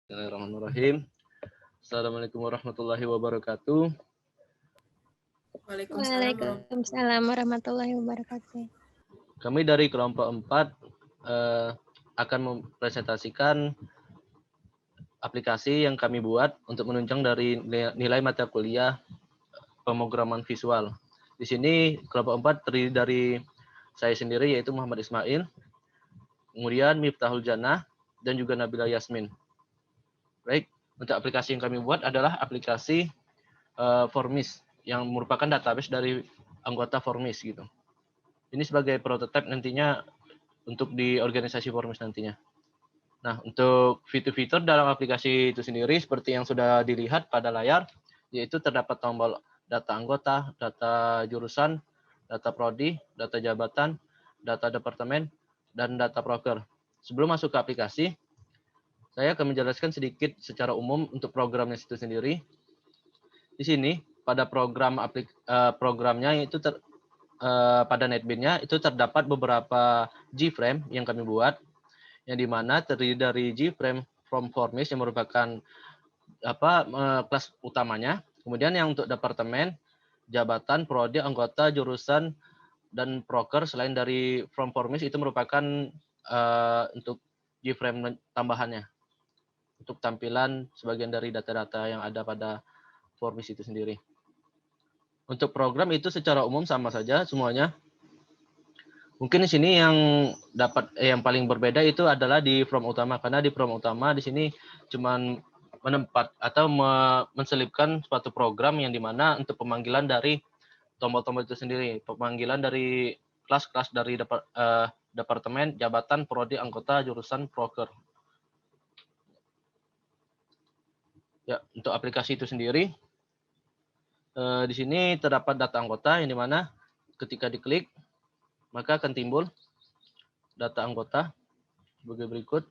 Bismillahirrahmanirrahim. Assalamualaikum warahmatullahi wabarakatuh. Waalaikumsalam warahmatullahi wabarakatuh. Kami dari kelompok 4 akan mempresentasikan aplikasi yang kami buat untuk menunjang dari nilai mata kuliah pemrograman visual. Di sini kelompok 4 terdiri dari saya sendiri yaitu Muhammad Ismail, kemudian Miftahul Jannah, dan juga Nabila Yasmin. Baik, untuk aplikasi yang kami buat adalah aplikasi Formis yang merupakan database dari anggota Formis gitu. Ini sebagai prototipe nantinya untuk di organisasi Formis nantinya. Nah, untuk fitur-fitur dalam aplikasi itu sendiri seperti yang sudah dilihat pada layar, yaitu terdapat tombol data anggota, data jurusan, data prodi, data jabatan, data departemen, dan data proker. Sebelum masuk ke aplikasi, saya akan menjelaskan sedikit secara umum untuk programnya itu sendiri. Di sini pada programnya itu pada NetBeans-nya itu terdapat beberapa G-frame yang kami buat, yang dimana terdiri dari G-frame from Formis yang merupakan kelas utamanya. Kemudian yang untuk departemen, jabatan, prodi, anggota, jurusan, dan proker selain dari from Formis itu merupakan untuk G-frame tambahannya untuk tampilan sebagian dari data-data yang ada pada Formis itu sendiri. Untuk program itu secara umum sama saja semuanya. Mungkin di sini yang paling berbeda itu adalah di from utama, karena di from utama di sini cuman menempat atau menselipkan suatu program yang dimana untuk pemanggilan dari tombol-tombol itu sendiri, pemanggilan dari kelas-kelas dari departemen, jabatan, prodi, anggota, jurusan, proker. Ya, untuk aplikasi itu sendiri, di sini terdapat data anggota yang dimana ketika diklik maka akan timbul data anggota sebagai berikut.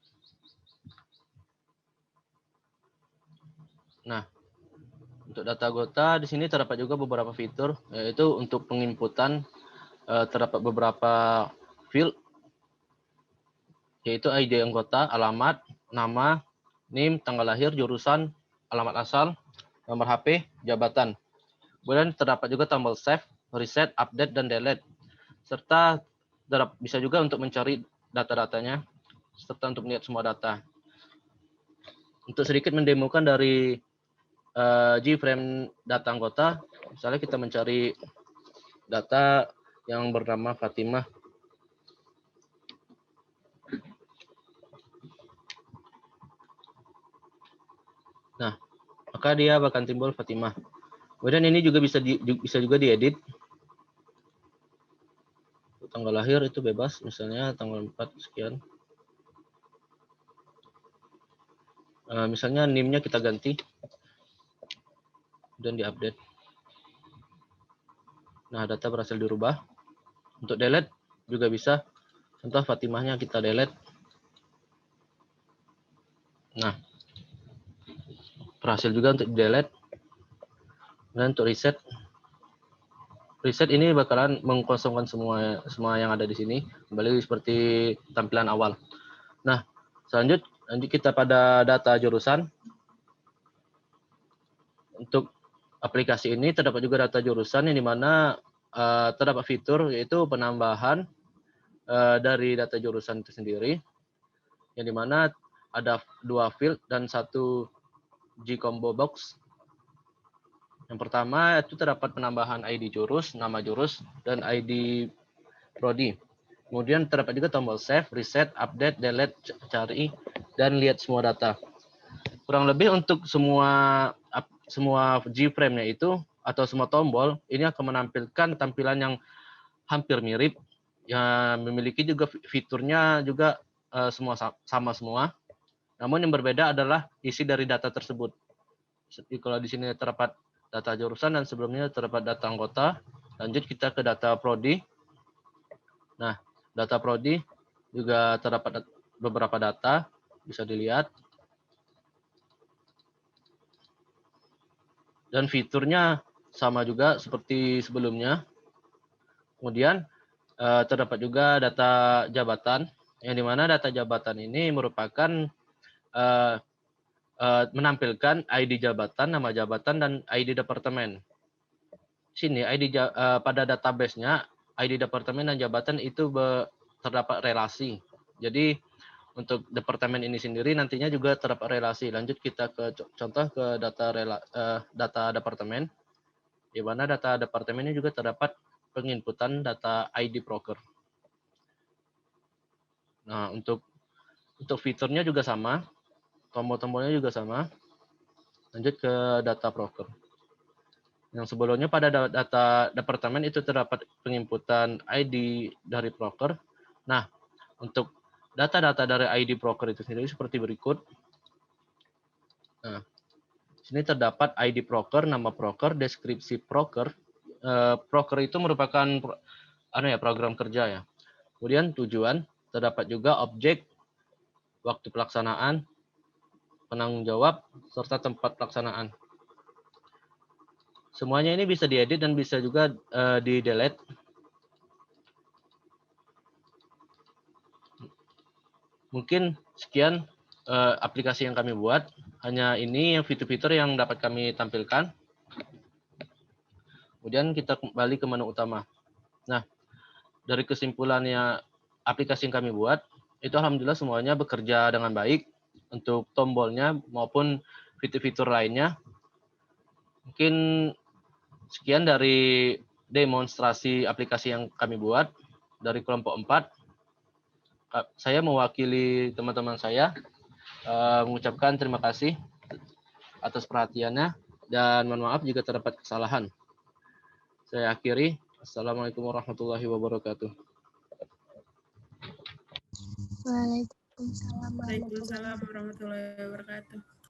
Nah, untuk data anggota di sini terdapat juga beberapa fitur, yaitu untuk penginputan terdapat beberapa field, yaitu ID anggota, alamat, nama, NIM, tanggal lahir, jurusan, alamat asal, nomor HP, jabatan. Kemudian terdapat juga tombol save, reset, update, dan delete. Serta bisa juga untuk mencari data-datanya, serta untuk melihat semua data. Untuk sedikit mendemokan dari G-frame data anggota, misalnya kita mencari data yang bernama Fatimah. Nah, maka dia akan timbul Fatimah. Kemudian ini juga bisa juga diedit. Tanggal lahir itu bebas, misalnya tanggal 4 sekian. Misalnya NIM-nya kita ganti dan diupdate. Nah, data berhasil dirubah. Untuk delete juga bisa. Contoh Fatimahnya kita delete. Nah, berhasil juga untuk delete. Dan untuk reset ini bakalan mengkosongkan semua yang ada di sini kembali seperti tampilan awal. Nah, lanjut kita pada data jurusan. Untuk aplikasi ini terdapat juga data jurusan yang dimana terdapat fitur yaitu penambahan dari data jurusan itu sendiri, yang dimana ada 2 field dan 1 G-combo box. Yang pertama itu terdapat penambahan ID jurus, nama jurus, dan ID prodi. Kemudian terdapat juga tombol save, reset, update, delete, cari, dan lihat semua data. Kurang lebih untuk semua G-frame-nya itu atau semua tombol ini akan menampilkan tampilan yang hampir mirip, yang memiliki juga fiturnya juga sama semua. Namun yang berbeda adalah isi dari data tersebut. Kalau di sini terdapat data jurusan dan sebelumnya terdapat data anggota. Lanjut kita ke data prodi. Nah, data prodi juga terdapat beberapa data, bisa dilihat. Dan fiturnya sama juga seperti sebelumnya. Kemudian terdapat juga data jabatan, yang dimana data jabatan ini merupakan menampilkan ID jabatan, nama jabatan, dan ID departemen. Sini pada database-nya ID departemen dan jabatan itu terdapat relasi. Jadi untuk departemen ini sendiri nantinya juga terdapat relasi. Lanjut kita ke contoh ke data departemen, di mana data departemen ini juga terdapat penginputan data ID broker. Nah, untuk fiturnya juga sama, tombol-tombolnya juga sama. Lanjut ke data broker. Yang sebelumnya pada data departemen itu terdapat penginputan ID dari broker. Nah, untuk data-data dari ID broker itu sendiri seperti berikut. Nah, sini terdapat ID broker, nama broker, deskripsi broker. Broker itu merupakan program kerja ya. Kemudian tujuan, terdapat juga objek, waktu pelaksanaan, penanggung jawab, serta tempat pelaksanaan. Semuanya ini bisa diedit dan bisa juga di-delete. Mungkin sekian aplikasi yang kami buat. Hanya ini yang fitur-fitur yang dapat kami tampilkan. Kemudian kita kembali ke menu utama. Nah, dari kesimpulannya aplikasi yang kami buat, itu alhamdulillah semuanya bekerja dengan baik untuk tombolnya maupun fitur-fitur lainnya. Mungkin sekian dari demonstrasi aplikasi yang kami buat dari kelompok 4. Saya mewakili teman-teman saya mengucapkan terima kasih atas perhatiannya dan mohon maaf jika terdapat kesalahan. Saya akhiri. Assalamualaikum warahmatullahi wabarakatuh. Waalaikumsalam Waalaikumsalam warahmatullahi wabarakatuh.